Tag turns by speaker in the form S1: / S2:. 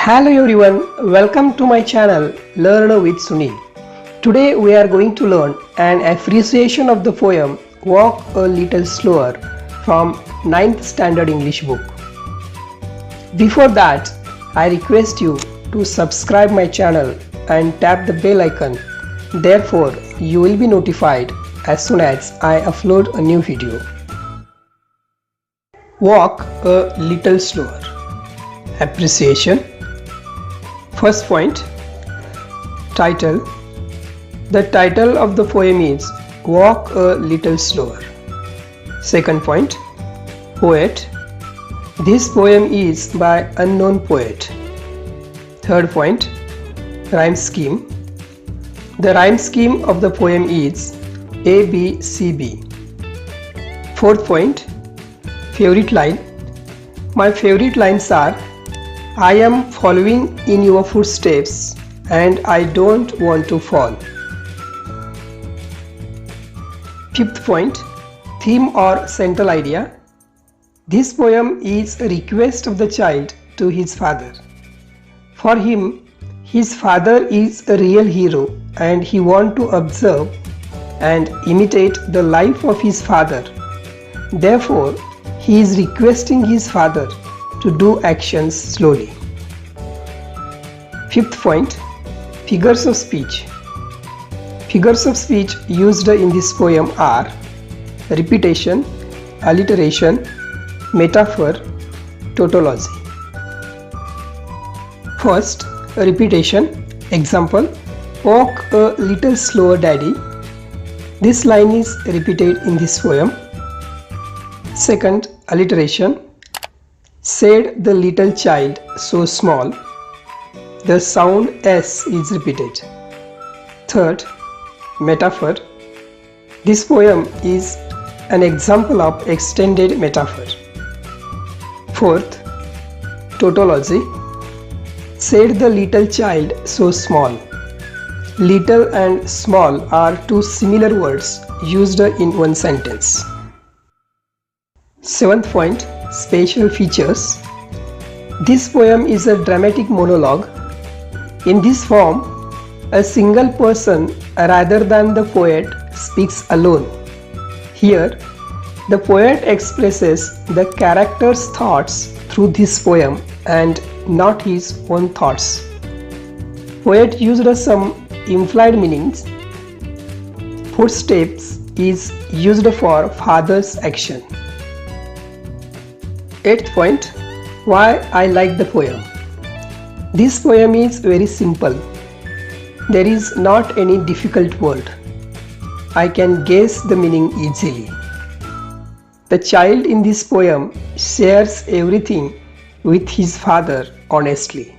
S1: Hello everyone, welcome to my channel Learn with Sunil. Today we are going to learn an appreciation of the poem Walk a Little Slower from 9th Standard English book. Before that, I request you to subscribe my channel and tap the bell icon. Therefore, you will be notified as soon as I upload a new video. Walk a little slower. Appreciation. First point, title. The title of the poem is Walk a Little Slower. Second point, poet. This poem is by unknown poet. Third point, rhyme scheme. The rhyme scheme of the poem is ABCB. Fourth point, favorite line. My favorite lines are I am following in your footsteps and I don't want to fall. Fifth point, theme or central idea. This poem is a request of the child to his father. For him, his father is a real hero and he wants to observe and imitate the life of his father. Therefore, he is requesting his father to do actions slowly. Fifth point, figures of speech. Figures of speech used in this poem are repetition, alliteration, metaphor, tautology. First, repetition. Example, walk a little slower, daddy. This line is repeated in this poem. Second, alliteration. Said the little child so small. The sound S is repeated. Third, metaphor. This poem is an example of extended metaphor. Fourth, tautology. Said the little child so small. Little and small are two similar words used in one sentence. Seventh point, special features. This poem is a dramatic monologue. In this form, a single person rather than the poet speaks alone. Here, the poet expresses the character's thoughts through this poem and not his own thoughts. Poet used some implied meanings. Footsteps is used for father's action. Eighth point, why I like the poem. This poem is very simple. There is not any difficult word. I can guess the meaning easily. The child in this poem shares everything with his father honestly.